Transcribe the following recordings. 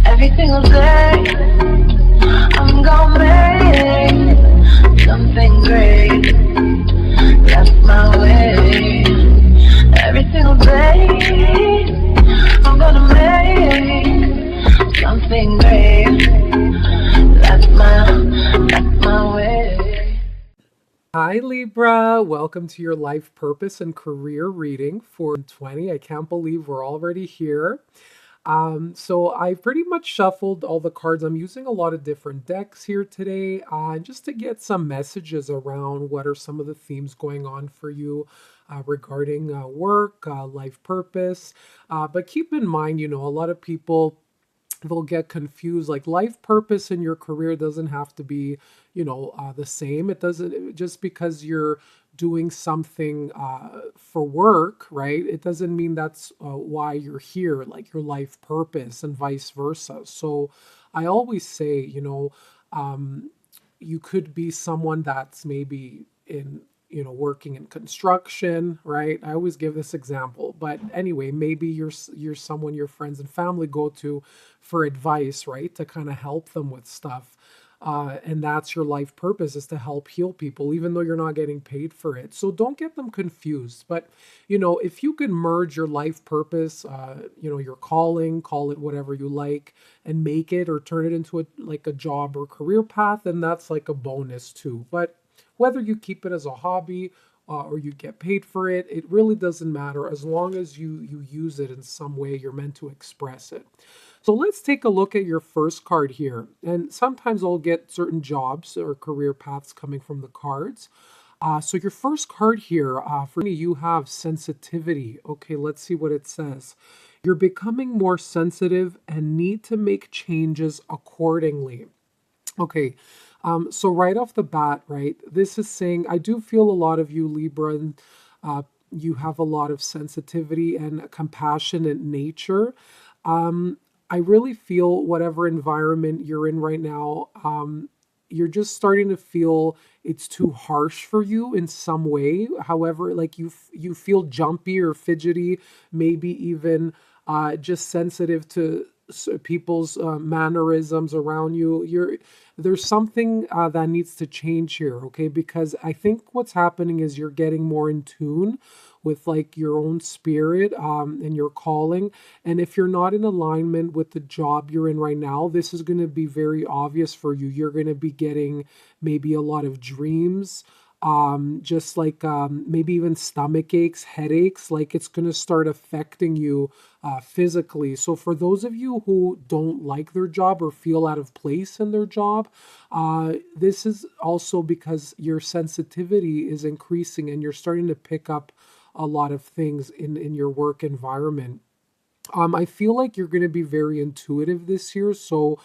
Every single day, I'm gonna make something great. That's my way. Every single day, I'm gonna make something great. That's my way. Hi Libra, welcome to your life purpose and career reading for 2020. I can't believe we're already here. So I pretty much shuffled all the cards. I'm using a lot of different decks here today, just to get some messages around what are some of the themes going on for you regarding work, life purpose. But keep in mind, a lot of people, they'll get confused. Like, life purpose in your career doesn't have to be the same. It doesn't, just because you're doing something for work, right, it doesn't mean that's why you're here, like your life purpose, and vice versa. So I always say, you could be someone that's maybe in working in construction, right? I always give this example, but anyway, maybe you're someone your friends and family go to for advice, right, to kind of help them with stuff. And that's your life purpose, is to help heal people, even though you're not getting paid for it. So don't get them confused. But if you can merge your life purpose, your calling, call it whatever you like, and make it or turn it into a job or career path, then that's like a bonus too. But whether you keep it as a hobby or you get paid for it, it really doesn't matter, as long as you use it in some way you're meant to express it. So let's take a look at your first card here. And sometimes I'll get certain jobs or career paths coming from the cards. So your first card here, for me, you have sensitivity. Okay, let's see what it says. You're becoming more sensitive and need to make changes accordingly. Okay, so right off the bat, right, this is saying, I do feel a lot of you, Libra, and you have a lot of sensitivity and compassionate nature. I really feel whatever environment you're in right now, you're just starting to feel it's too harsh for you in some way. However, like you feel jumpy or fidgety, maybe even just sensitive to people's mannerisms around you. There's something that needs to change here, okay? Because I think what's happening is you're getting more in tune with like your own spirit and your calling. And if you're not in alignment with the job you're in right now, this is going to be very obvious for you. You're going to be getting maybe a lot of dreams, just like maybe even stomach aches, headaches, like it's going to start affecting you physically. So for those of you who don't like their job or feel out of place in their job, this is also because your sensitivity is increasing and you're starting to pick up a lot of things in your work environment. I feel like you're going to be very intuitive this year. So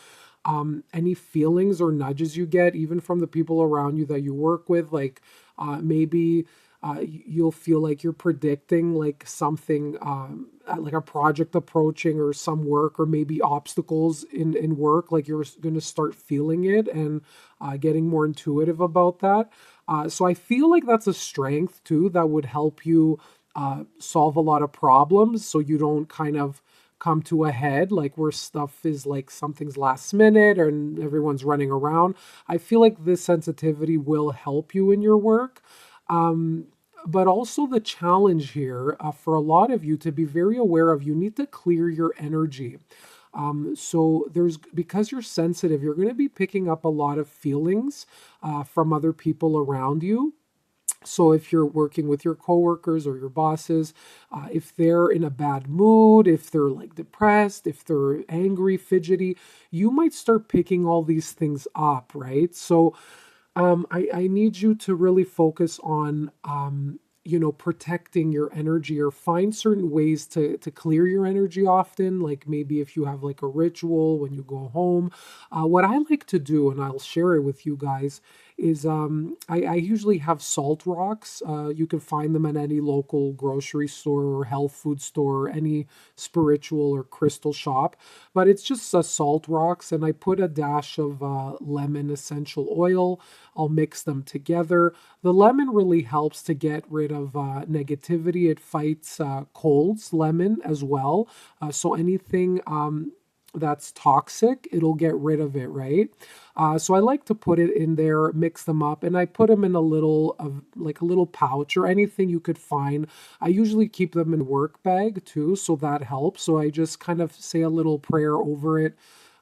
any feelings or nudges you get, even from the people around you that you work with, like maybe you'll feel like you're predicting like something, like a project approaching or some work, or maybe obstacles in work, like you're going to start feeling it and getting more intuitive about that. So I feel like that's a strength too that would help you solve a lot of problems, so you don't kind of come to a head like where stuff is like something's last minute and everyone's running around. I feel like this sensitivity will help you in your work. But also the challenge here, for a lot of you to be very aware of, you need to clear your energy. So because you're sensitive, you're going to be picking up a lot of feelings from other people around you. So if you're working with your coworkers or your bosses, if they're in a bad mood, if they're like depressed, if they're angry, fidgety, you might start picking all these things up, right? So I need you to really focus on, protecting your energy, or find certain ways to clear your energy often. Like maybe if you have like a ritual when you go home. What I like to do, and I'll share it with you guys, is I usually have salt rocks. You can find them at any local grocery store or health food store, any spiritual or crystal shop. But it's just salt rocks, and I put a dash of lemon essential oil. I'll mix them together. The lemon really helps to get rid of negativity. It fights colds, lemon as well. So anything that's toxic, it'll get rid of it, right? So I like to put it in there, mix them up, and I put them in a little of like a little pouch or anything you could find. I usually keep them in a work bag too, so that helps. So I just kind of say a little prayer over it,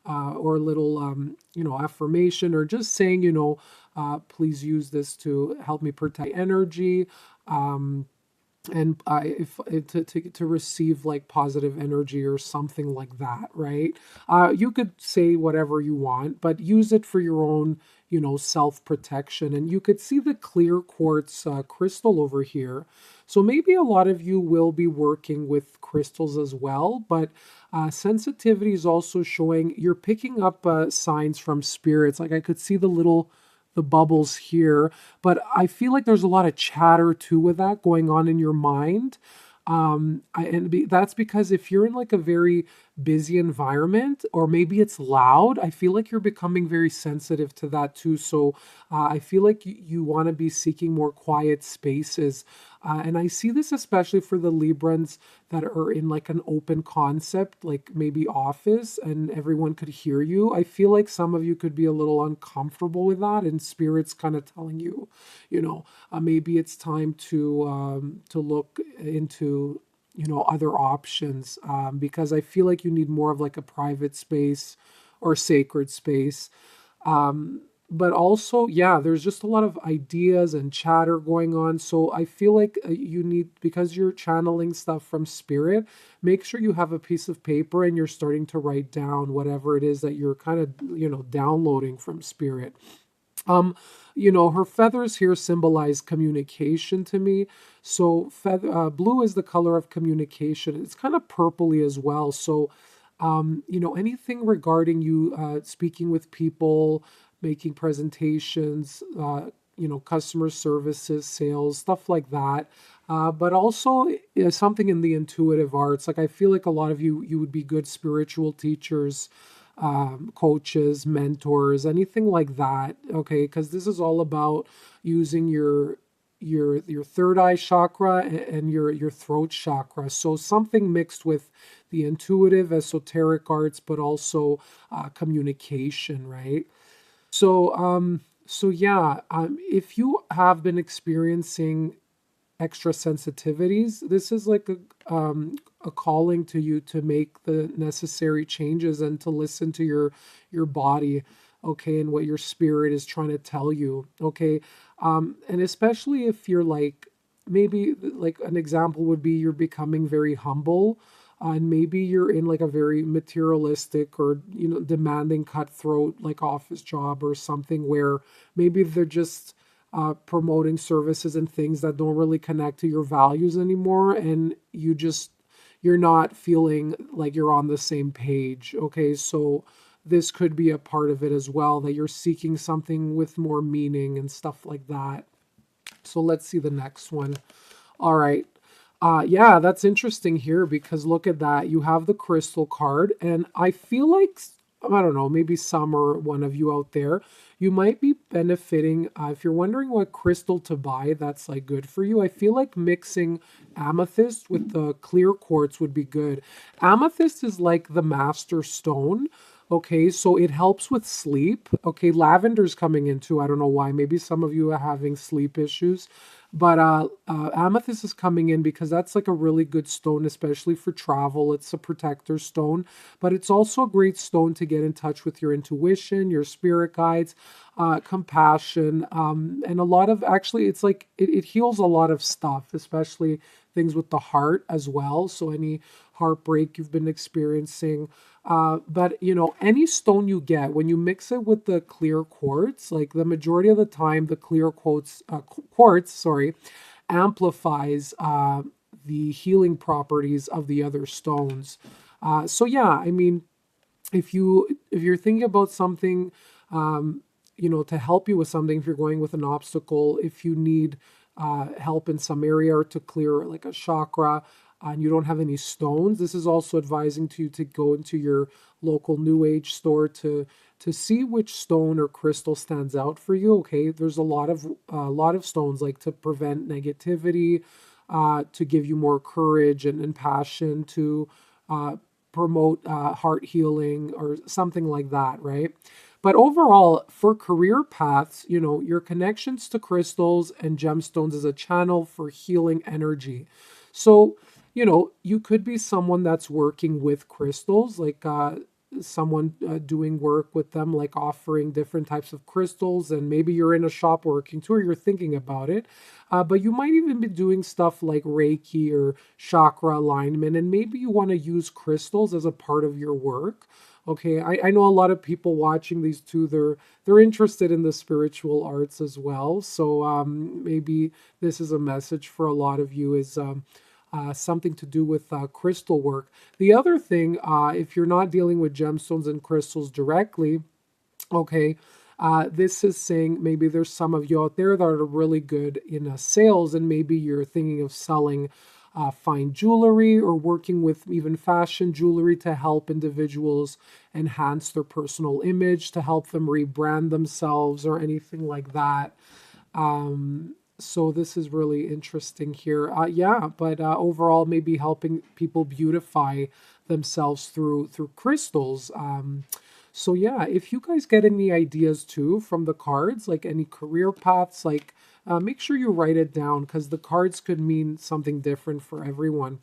or a little affirmation, or just saying, please use this to help me protect energy. Um, and if to receive like positive energy or something like that, right? You could say whatever you want, but use it for your own, self protection. And you could see the clear quartz crystal over here. So maybe a lot of you will be working with crystals as well, but sensitivity is also showing you're picking up signs from spirits. Like I could see the bubbles here, but I feel like there's a lot of chatter too with that going on in your mind. That's because if you're in like a very busy environment, or maybe it's loud, I feel like you're becoming very sensitive to that too. So I feel like you want to be seeking more quiet spaces. And I see this especially for the Librans that are in like an open concept, like maybe office, and everyone could hear you. I feel like some of you could be a little uncomfortable with that, and spirits kind of telling you, maybe it's time to look into other options, because I feel like you need more of like a private space or sacred space. But also, yeah, there's just a lot of ideas and chatter going on. So I feel like you need, because you're channeling stuff from spirit, make sure you have a piece of paper and you're starting to write down whatever it is that you're kind of, downloading from spirit. Her feathers here symbolize communication to me. So blue is the color of communication. It's kind of purpley as well. So, anything regarding you speaking with people, making presentations, customer services, sales, stuff like that. But also something in the intuitive arts. Like I feel like a lot of you would be good spiritual teachers, coaches, mentors, anything like that. Okay, because this is all about using your third eye chakra and your throat chakra. So something mixed with the intuitive, esoteric arts, but also communication, right? So yeah, if you have been experiencing extra sensitivities, this is like a calling to you to make the necessary changes and to listen to your body, okay, and what your spirit is trying to tell you, okay. And especially if you're like, maybe like an example would be you're becoming very humble, and maybe you're in like a very materialistic or demanding cutthroat like office job or something, where maybe they're just promoting services and things that don't really connect to your values anymore, and you're not feeling like you're on the same page. Okay, so this could be a part of it as well, that you're seeking something with more meaning and stuff like that. So let's see the next one. All right. Yeah, that's interesting here, because look at that. You have the crystal card, and I feel like, I don't know, maybe some or one of you out there, you might be benefiting. If you're wondering what crystal to buy that's like good for you, I feel like mixing amethyst with the clear quartz would be good. Amethyst is like the master stone. Okay, so it helps with sleep. Okay, lavender's coming in too. I don't know why. Maybe some of you are having sleep issues. But amethyst is coming in because that's like a really good stone, especially for travel. It's a protector stone, but it's also a great stone to get in touch with your intuition, your spirit guides, compassion, and a lot of, actually, it's like it heals a lot of stuff, especially things with the heart as well. So any heartbreak you've been experiencing. But any stone you get, when you mix it with the clear quartz, like the majority of the time, the clear quartz, sorry, amplifies the healing properties of the other stones. So yeah, I mean, if you're thinking about something, to help you with something, if you're going with an obstacle, if you need help in some area, or to clear like a chakra, and you don't have any stones, this is also advising to you to go into your local New Age store to see which stone or crystal stands out for you. Okay, there's a lot of stones, like to prevent negativity, to give you more courage and passion, to promote heart healing or something like that, right? But overall, for career paths, your connections to crystals and gemstones is a channel for healing energy. So, you could be someone that's working with crystals, like someone doing work with them, like offering different types of crystals, and maybe you're in a shop working too, or you're thinking about it. But you might even be doing stuff like Reiki or chakra alignment, and maybe you want to use crystals as a part of your work. Okay, I know a lot of people watching these too. They're interested in the spiritual arts as well. So maybe this is a message for a lot of you, is something to do with crystal work. The other thing, if you're not dealing with gemstones and crystals directly, okay, this is saying maybe there's some of you out there that are really good in sales, and maybe you're thinking of selling fine jewelry or working with even fashion jewelry to help individuals enhance their personal image, to help them rebrand themselves or anything like that. So this is really interesting here. Yeah, but overall, maybe helping people beautify themselves through crystals. So yeah, if you guys get any ideas too from the cards, like any career paths, like make sure you write it down, because the cards could mean something different for everyone.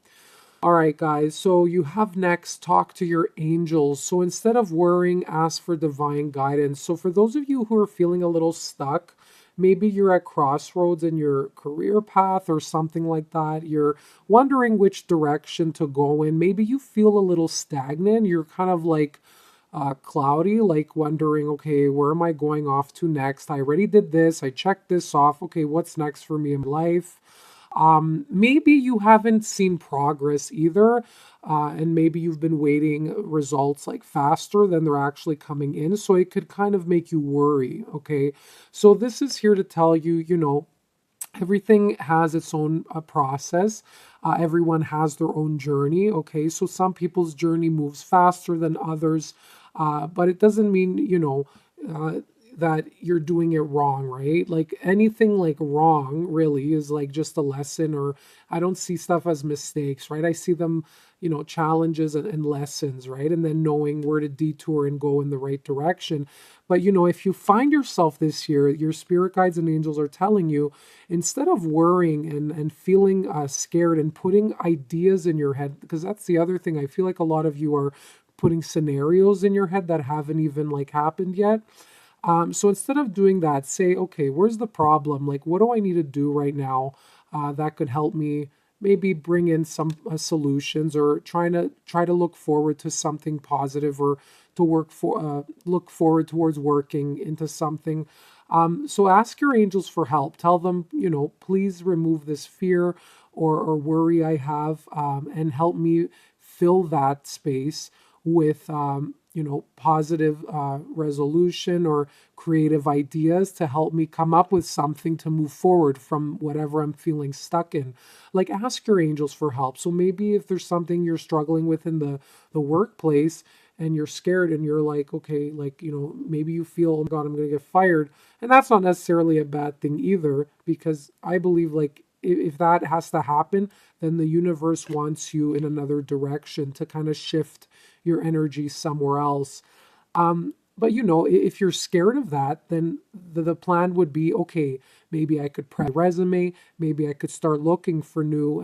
All right, guys. So you have next, talk to your angels. So instead of worrying, ask for divine guidance. So for those of you who are feeling a little stuck, maybe you're at crossroads in your career path or something like that. You're wondering which direction to go in. Maybe you feel a little stagnant. You're kind of like cloudy, like wondering, okay, where am I going off to next? I already did this. I checked this off. Okay, what's next for me in life? Maybe you haven't seen progress either, and maybe you've been waiting results like faster than they're actually coming in. So it could kind of make you worry. Okay, so this is here to tell you, everything has its own process. Everyone has their own journey. Okay, so some people's journey moves faster than others, but it doesn't mean, that you're doing it wrong, right? Like anything like wrong really is like just a lesson, or I don't see stuff as mistakes, right? I see them, challenges and lessons, right? And then knowing where to detour and go in the right direction. But, if you find yourself this year, your spirit guides and angels are telling you, instead of worrying and feeling scared and putting ideas in your head, because that's the other thing. I feel like a lot of you are putting scenarios in your head that haven't even like happened yet. So instead of doing that, say, okay, where's the problem? Like, what do I need to do right now that could help me maybe bring in some solutions, or try to look forward to something positive, or to look forward towards working into something. So ask your angels for help. Tell them, please remove this fear or worry I have, and help me fill that space with positive resolution or creative ideas to help me come up with something to move forward from whatever I'm feeling stuck in. Like, ask your angels for help. So maybe if there's something you're struggling with in the workplace, and you're scared, and you're like, okay, like, maybe you feel, oh God, I'm going to get fired. And that's not necessarily a bad thing either, because I believe like if that has to happen, then the universe wants you in another direction to kind of shift your energy somewhere else. But if you're scared of that, then the plan would be, okay, maybe I could prep a resume, maybe I could start looking for new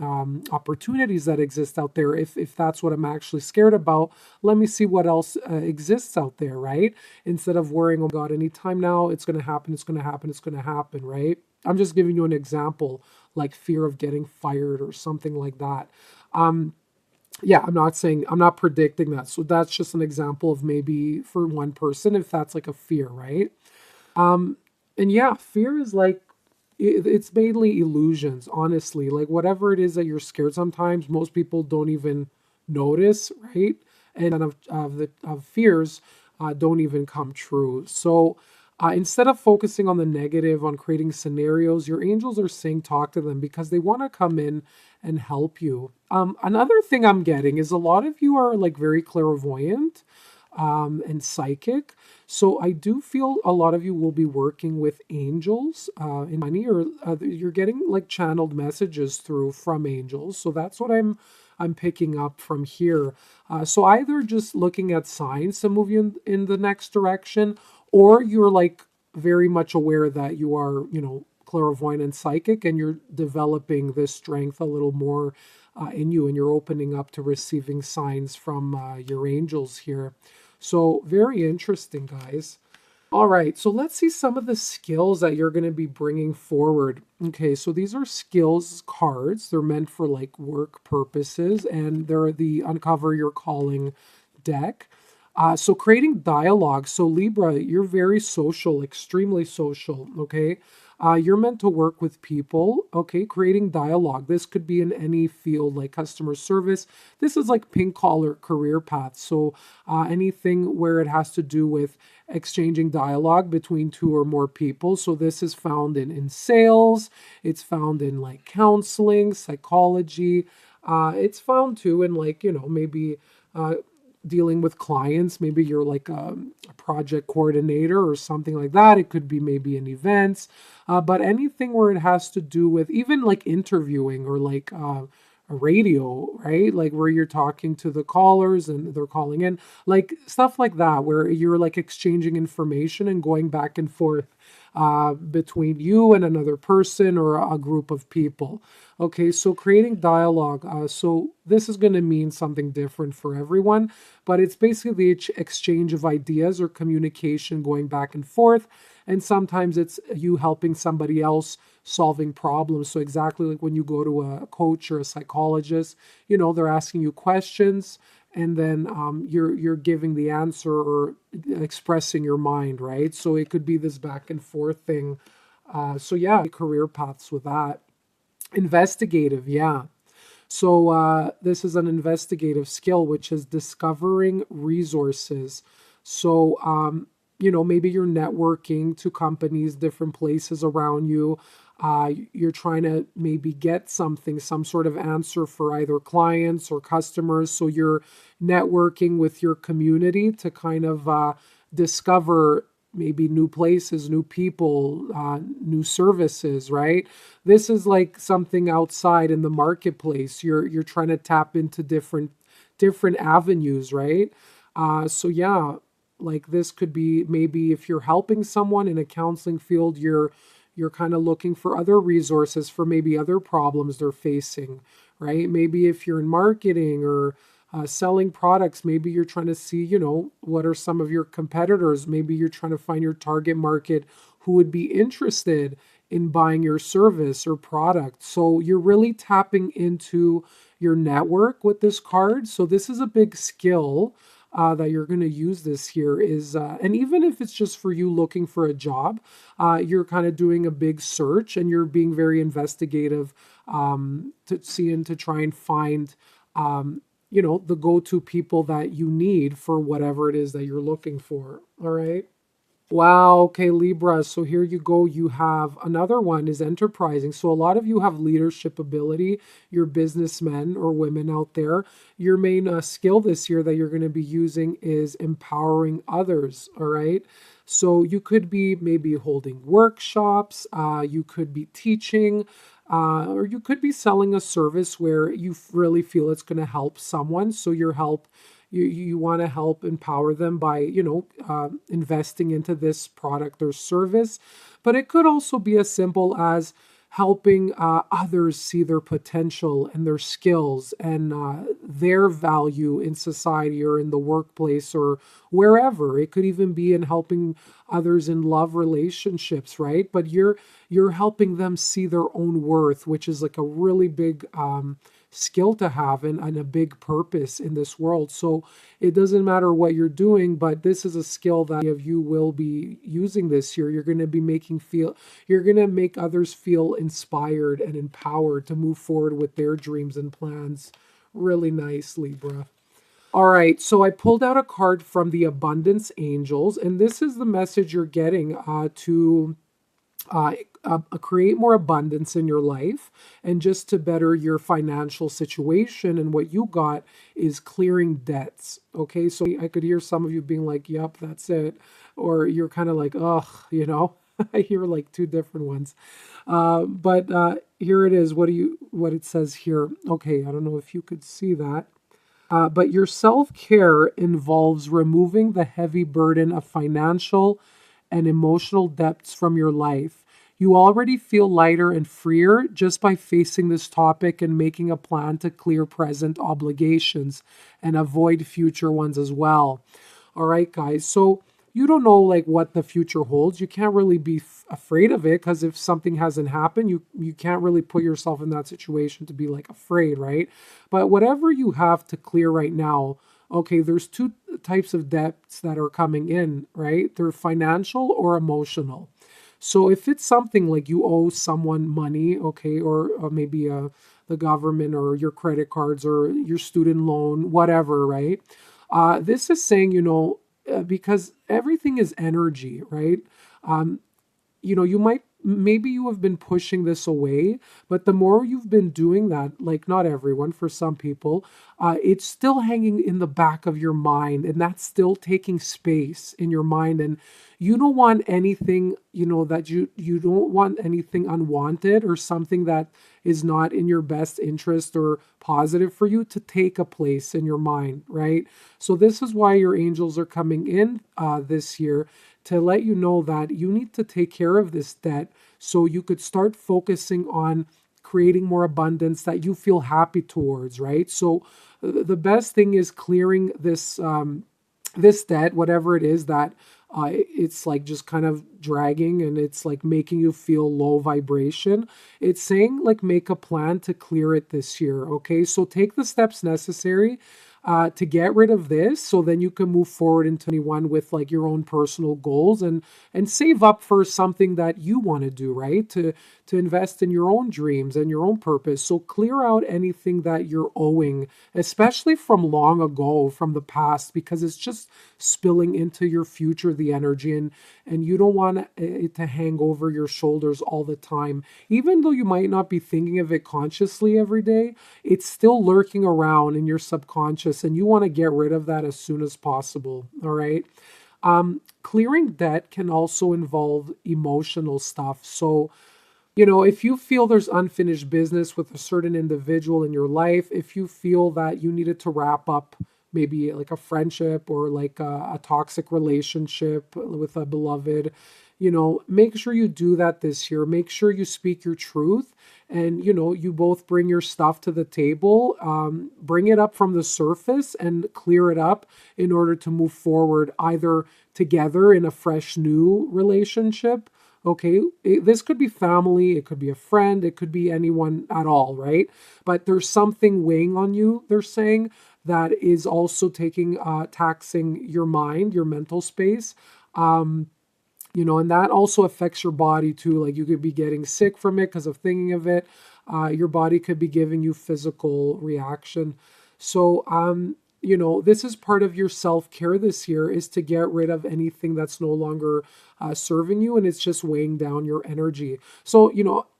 opportunities that exist out there. If that's what I'm actually scared about, let me see what else exists out there, right? Instead of worrying, oh God, anytime now it's going to happen, it's going to happen, it's going to happen, right? I'm just giving you an example, like fear of getting fired or something like that. Yeah, I'm not predicting that. So that's just an example of maybe for one person, if that's like a fear, right? And yeah, fear is like, it's mainly illusions, honestly. Like whatever it is that you're scared, sometimes most people don't even notice, right? And of fears don't even come true. So instead of focusing on the negative, on creating scenarios, your angels are saying talk to them, because they want to come in and help you. Another thing I'm getting is a lot of you are like very clairvoyant and psychic. So I do feel a lot of you will be working with angels in money, or you're getting like channeled messages through from angels. So that's what I'm I'm picking up from here. So either just looking at signs to move you in the next direction, or you're like very much aware that you are, clairvoyant and psychic, and you're developing this strength a little more in you, and you're opening up to receiving signs from your angels here. So very interesting, guys. All right, so let's see some of the skills that you're going to be bringing forward. Okay, so these are skills cards. They're meant for like work purposes, and they're the Uncover Your Calling deck. So creating dialogue. So Libra, you're very social, extremely social, okay? You're meant to work with people, okay? Creating dialogue. This could be in any field like customer service. This is like pink collar career paths. So anything where it has to do with exchanging dialogue between two or more people. So this is found in sales. It's found in like counseling, psychology. It's found too in like, maybe dealing with clients. Maybe you're like a project coordinator or something like that. It could be maybe in events, but anything where it has to do with even like interviewing or like a radio, right? Like where you're talking to the callers and they're calling in, like stuff like that, where you're like exchanging information and going back and forth between you and another person or a group of people. Okay, so creating dialogue. So this is going to mean something different for everyone, but it's basically the exchange of ideas or communication going back and forth. And sometimes it's you helping somebody else solving problems. So exactly like when you go to a coach or a psychologist, they're asking you questions, and then you're giving the answer or expressing your mind, right? So it could be this back and forth thing. So yeah, career paths with that. Investigative, yeah. So this is an investigative skill, which is discovering resources. So maybe you're networking to companies, different places around you. You're trying to maybe get something, some sort of answer for either clients or customers. So you're networking with your community to kind of discover maybe new places, new people, new services, right? This is like something outside in the marketplace. You're trying to tap into different avenues, right? So yeah, like this could be maybe if you're helping someone in a counseling field, you're kind of looking for other resources for maybe other problems they're facing, right? Maybe if you're in marketing or selling products, maybe you're trying to see, what are some of your competitors? Maybe you're trying to find your target market who would be interested in buying your service or product. So you're really tapping into your network with this card. So this is a big skill that you're going to use this here and even if it's just for you looking for a job, you're kind of doing a big search and you're being very investigative to see and to try and find, the go-to people that you need for whatever it is that you're looking for. All right. Wow. Okay, Libra. So here you go. You have another one is enterprising. So a lot of you have leadership ability. You're businessmen or women out there. Your main skill this year that you're going to be using is empowering others. All right. So you could be maybe holding workshops. You could be teaching. Or you could be selling a service where you really feel it's going to help someone. So you want to help empower them by, investing into this product or service. But it could also be as simple as helping others see their potential and their skills and their value in society or in the workplace or wherever. It could even be in helping others in love relationships, right? But you're helping them see their own worth, which is like a really big skill to have and a big purpose in this world. So it doesn't matter what you're doing, but this is a skill that you will be using this year. You're going to be you're going to make others feel inspired and empowered to move forward with their dreams and plans. Really nice, Libra. All right, so I pulled out a card from the Abundance Angels, and this is the message you're getting to create more abundance in your life and just to better your financial situation. And what you got is clearing debts. Okay, so I could hear some of you being like, yep, that's it. Or you're kind of like, ugh, I hear like two different ones. But here it is. What it says here? Okay, I don't know if you could see that. But your self-care involves removing the heavy burden of financial and emotional debts from your life. You already feel lighter and freer just by facing this topic and making a plan to clear present obligations and avoid future ones as well. All right, guys. So you don't know like what the future holds. You can't really be afraid of it because if something hasn't happened, you can't really put yourself in that situation to be like afraid, right? But whatever you have to clear right now, okay, there's two types of debts that are coming in, right? They're financial or emotional. So if it's something like you owe someone money, okay, or maybe the government or your credit cards or your student loan, whatever, right? This is saying, because everything is energy, right? Um, you might, maybe you have been pushing this away, but the more you've been doing that, like not everyone, for some people, it's still hanging in the back of your mind, and that's still taking space in your mind. And you don't want anything, that you don't want anything unwanted or something that is not in your best interest or positive for you to take a place in your mind, right? So this is why your angels are coming in this year to let you know that you need to take care of this debt so you could start focusing on creating more abundance that you feel happy towards, right? So the best thing is clearing this debt, whatever it is that it's like just kind of dragging and it's like making you feel low vibration. It's saying like make a plan to clear it this year. Okay, so take the steps necessary to get rid of this, so then you can move forward into 21 with like your own personal goals and save up for something that you want to do, right? To invest in your own dreams and your own purpose. So clear out anything that you're owing, especially from long ago, from the past, because it's just spilling into your future, the energy, and you don't want it to hang over your shoulders all the time. Even though you might not be thinking of it consciously every day, it's still lurking around in your subconscious, and you want to get rid of that as soon as possible. All right. Clearing debt can also involve emotional stuff. So, if you feel there's unfinished business with a certain individual in your life, if you feel that you needed to wrap up maybe like a friendship or like a toxic relationship with a beloved, make sure you do that this year. Make sure you speak your truth and, you both bring your stuff to the table, bring it up from the surface and clear it up in order to move forward either together in a fresh new relationship. Okay, this could be family, it could be a friend, it could be anyone at all, right? But there's something weighing on you, they're saying, that is also taxing your mind, your mental space. And that also affects your body too. Like you could be getting sick from it because of thinking of it. Your body could be giving you physical reaction. So, this is part of your self-care this year, is to get rid of anything that's no longer serving you and it's just weighing down your energy. So,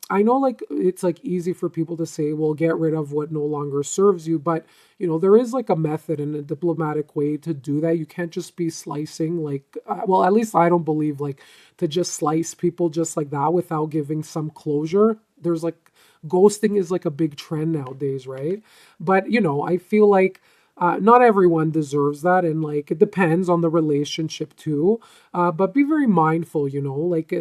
I know like it's like easy for people to say, well, get rid of what no longer serves you. But, there is like a method and a diplomatic way to do that. You can't just be slicing like, well, at least I don't believe like to just slice people just like that without giving some closure. There's like ghosting is like a big trend nowadays, right? But, I feel like not everyone deserves that, and like it depends on the relationship too. But be very mindful, like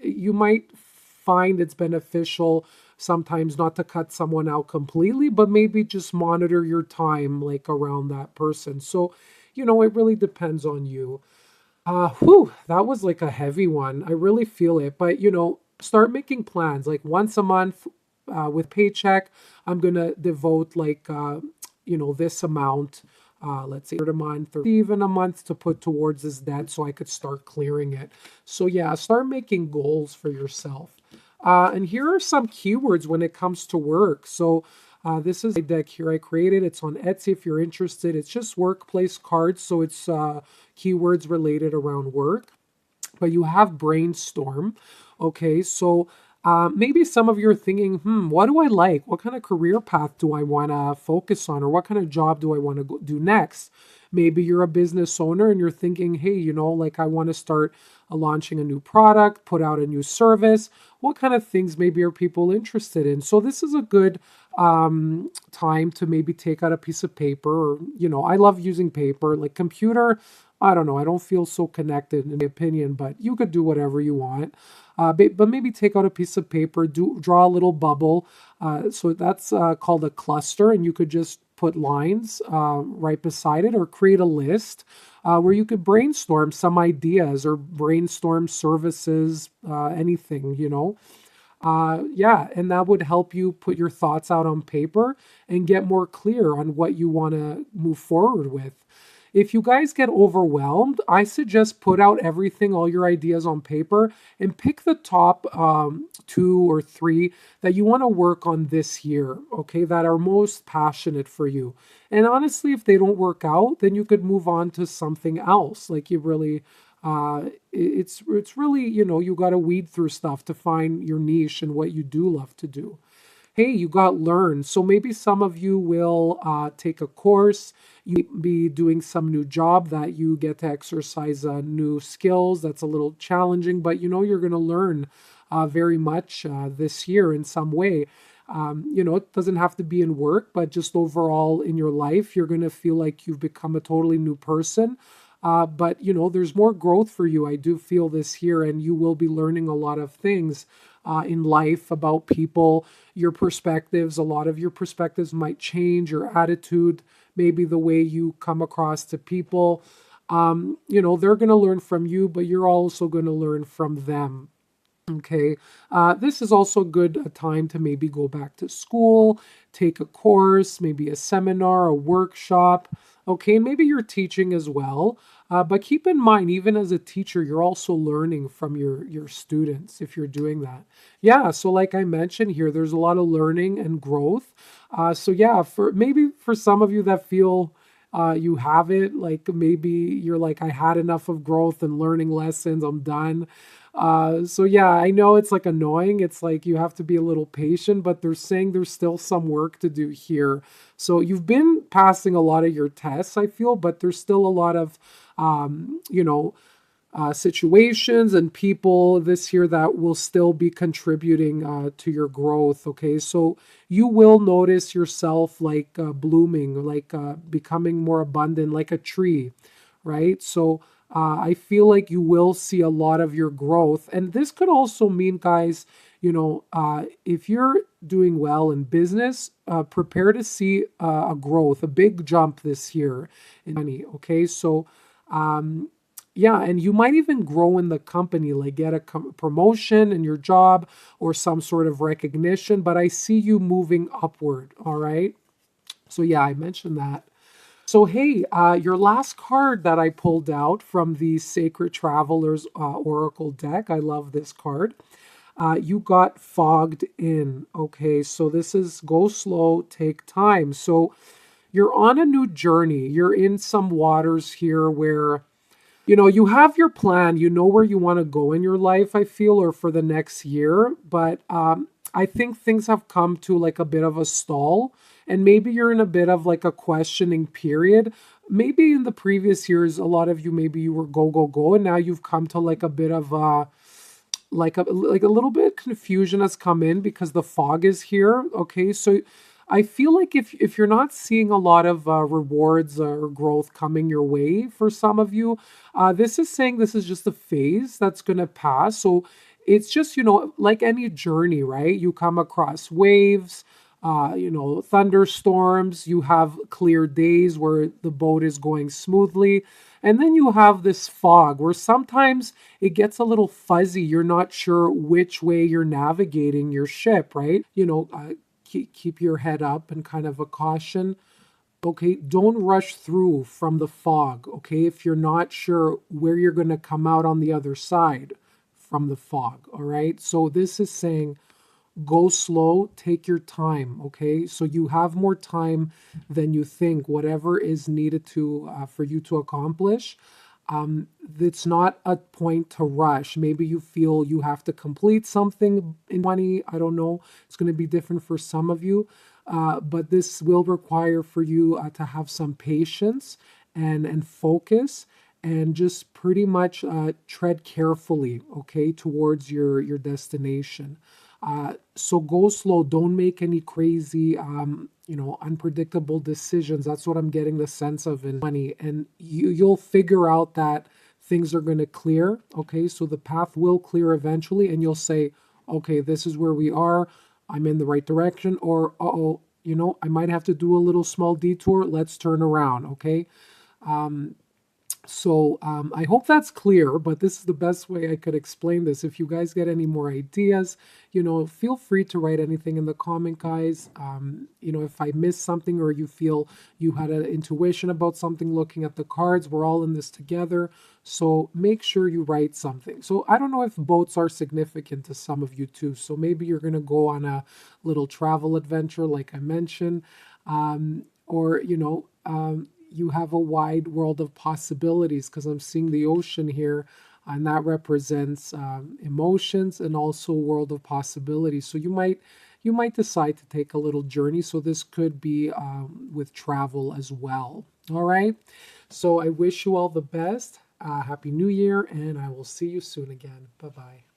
you might find it's beneficial sometimes not to cut someone out completely, but maybe just monitor your time like around that person. So, it really depends on you. That was like a heavy one. I really feel it. But, start making plans like once a month with paycheck. I'm going to devote like, this amount, let's say a month or even a month to put towards this debt so I could start clearing it. So yeah, start making goals for yourself. And here are some keywords when it comes to work. So this is a deck here I created. It's on Etsy if you're interested. It's just workplace cards, so it's keywords related around work. But you have brainstorm. Okay, so Maybe some of you are thinking, what do I like? What kind of career path do I want to focus on? Or what kind of job do I want to do next? Maybe you're a business owner and you're thinking, hey, like I want to start launching a new product, put out a new service. What kind of things maybe are people interested in? So this is a good time to maybe take out a piece of paper. Or, I love using paper. Like computer, I don't know. I don't feel so connected in my opinion, but you could do whatever you want. But maybe take out a piece of paper, draw a little bubble. So that's called a cluster, and you could just put lines right beside it or create a list where you could brainstorm some ideas or brainstorm services, anything. Yeah, and that would help you put your thoughts out on paper and get more clear on what you want to move forward with. If you guys get overwhelmed, I suggest put out everything, all your ideas on paper, and pick the top 2 or 3 that you want to work on this year, okay, that are most passionate for you. And honestly, if they don't work out, then you could move on to something else. Like you really, it's really, you got to weed through stuff to find your niche and what you do love to do. Hey, you got learn. So maybe some of you will take a course. You be doing some new job that you get to exercise new skills. That's a little challenging, but you're going to learn very much this year in some way. It doesn't have to be in work, but just overall in your life, you're going to feel like you've become a totally new person. But there's more growth for you. I do feel this year, and you will be learning a lot of things in life about people, your perspectives. A lot of your perspectives might change, your attitude, maybe the way you come across to people. They're going to learn from you, but you're also going to learn from them. Okay, this is also a time to maybe go back to school, take a course, maybe a seminar, a workshop. Okay, maybe you're teaching as well. But keep in mind, even as a teacher, you're also learning from your students if you're doing that. Yeah, so like I mentioned here, there's a lot of learning and growth. So yeah, for some of you that feel you have it, like maybe you're like, I had enough of growth and learning lessons, I'm done. So yeah, I know it's like annoying. It's like you have to be a little patient, but they're saying there's still some work to do here. So you've been passing a lot of your tests, I feel, but there's still a lot of, situations and people this year that will still be contributing to your growth. Okay, so you will notice yourself like blooming, like becoming more abundant, like a tree, right? So I feel like you will see a lot of your growth. And this could also mean, guys, if you're doing well in business, prepare to see a growth, a big jump this year in money. Okay, so yeah, and you might even grow in the company, like get a promotion in your job or some sort of recognition. But I see you moving upward. All right. So yeah, I mentioned that. So, hey, your last card that I pulled out from the Sacred Travelers Oracle deck, I love this card. You got fogged in. Okay, so this is go slow, take time. So, you're on a new journey. You're in some waters here where, you have your plan, you know where you want to go in your life, I feel, or for the next year. But I think things have come to like a bit of a stall. And maybe you're in a bit of like a questioning period. Maybe in the previous years, a lot of you, maybe you were go, go, go. And now you've come to like a bit of like a little bit confusion has come in because the fog is here. Okay. So I feel like if you're not seeing a lot of rewards or growth coming your way for some of you, this is saying this is just a phase that's going to pass. So it's just, like any journey, right? You come across waves, thunderstorms, you have clear days where the boat is going smoothly. And then you have this fog where sometimes it gets a little fuzzy. You're not sure which way you're navigating your ship, right? Keep your head up and kind of a caution. Okay, don't rush through from the fog. Okay, if you're not sure where you're going to come out on the other side from the fog. All right, so this is saying go slow, take your time. Okay, so you have more time than you think, whatever is needed to for you to accomplish. It's not a point to rush. Maybe you feel you have to complete something in 20. I don't know. It's going to be different for some of you. But this will require for you to have some patience and focus and just pretty much tread carefully, okay, towards your destination. So go slow. Don't make any crazy, unpredictable decisions. That's what I'm getting the sense of in money. And you'll figure out that things are going to clear. Okay, so the path will clear eventually, and you'll say, okay, this is where we are. I'm in the right direction. Or, uh-oh, I might have to do a little small detour. Let's turn around. Okay. So I hope that's clear, but this is the best way I could explain this. If you guys get any more ideas, feel free to write anything in the comment, guys. If I missed something or you feel you had an intuition about something looking at the cards, we're all in this together. So make sure you write something. So I don't know if boats are significant to some of you too. So maybe you're going to go on a little travel adventure, like I mentioned, or, you have a wide world of possibilities because I'm seeing the ocean here, and that represents emotions and also world of possibilities. So you might decide to take a little journey. So this could be with travel as well. All right. So I wish you all the best. Happy New Year, and I will see you soon again. Bye bye.